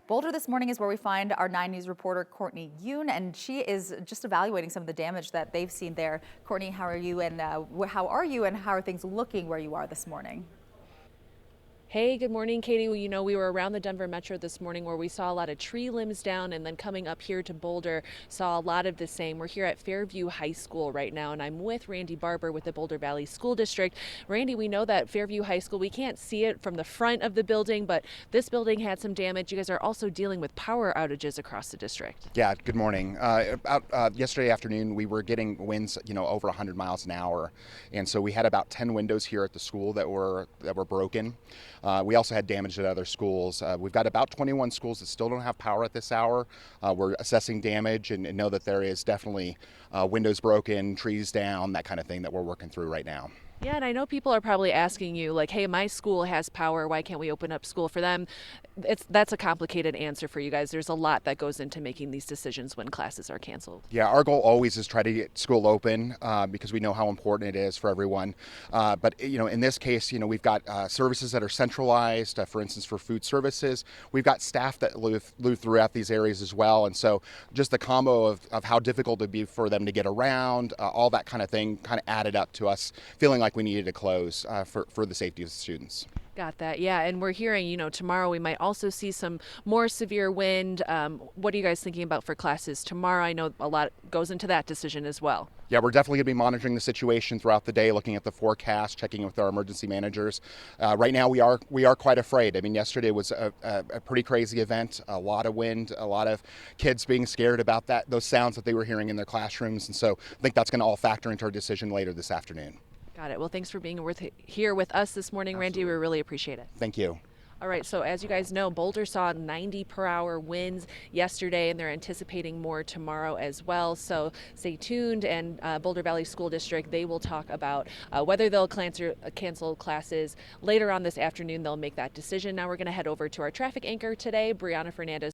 Boulder this morning is where we find our 9 News reporter Courtney Yoon, and she is just evaluating some of the damage that they've seen there. Courtney, how are you, and how are things looking where you are this morning? Hey, good morning, Katie. Well, we were around the Denver Metro this morning where we saw a lot of tree limbs down, and then coming up here to Boulder, saw a lot of the same. We're here at Fairview High School right now, and I'm with Randy Barber with the Boulder Valley School District. Randy, we know that Fairview High School, we can't see it from the front of the building, but this building had some damage. You guys are also dealing with power outages across the district. Yeah, good morning. Yesterday afternoon, we were getting winds, over 100 miles an hour, and so we had about 10 windows here at the school that were broken. We also had damage at other schools. We've got about 21 schools that still don't have power at this hour. We're assessing damage and know that there is definitely windows broken, trees down, that kind of thing that we're working through right now. Yeah, and I know people are probably asking you, like, hey, my school has power. Why can't we open up school for them? That's a complicated answer for you guys. There's a lot that goes into making these decisions when classes are canceled. Yeah, our goal always is try to get school open because we know how important it is for everyone. But in this case, we've got services that are centralized. For instance, for food services, we've got staff that live throughout these areas as well. And so, just the combo of how difficult it'd be for them to get around, all that kind of thing, kind of added up to us feeling like we needed to close for the safety of the students. Got that. Yeah, and we're hearing, tomorrow we might also see some more severe wind. What are you guys thinking about for classes tomorrow? I know a lot goes into that decision as well. Yeah, we're definitely going to be monitoring the situation throughout the day, looking at the forecast, checking with our emergency managers. Right now, we are quite afraid. I mean, yesterday was a pretty crazy event, a lot of wind, a lot of kids being scared about those sounds that they were hearing in their classrooms. And so I think that's going to all factor into our decision later this afternoon. Got it. Well, thanks for being here with us this morning, Randy. We really appreciate it. Thank you. All right, so as you guys know, Boulder saw 90-per-hour winds yesterday, and they're anticipating more tomorrow as well. So stay tuned, and Boulder Valley School District, they will talk about whether they'll cancel classes later on this afternoon. They'll make that decision. Now we're going to head over to our traffic anchor today, Brianna Fernandez.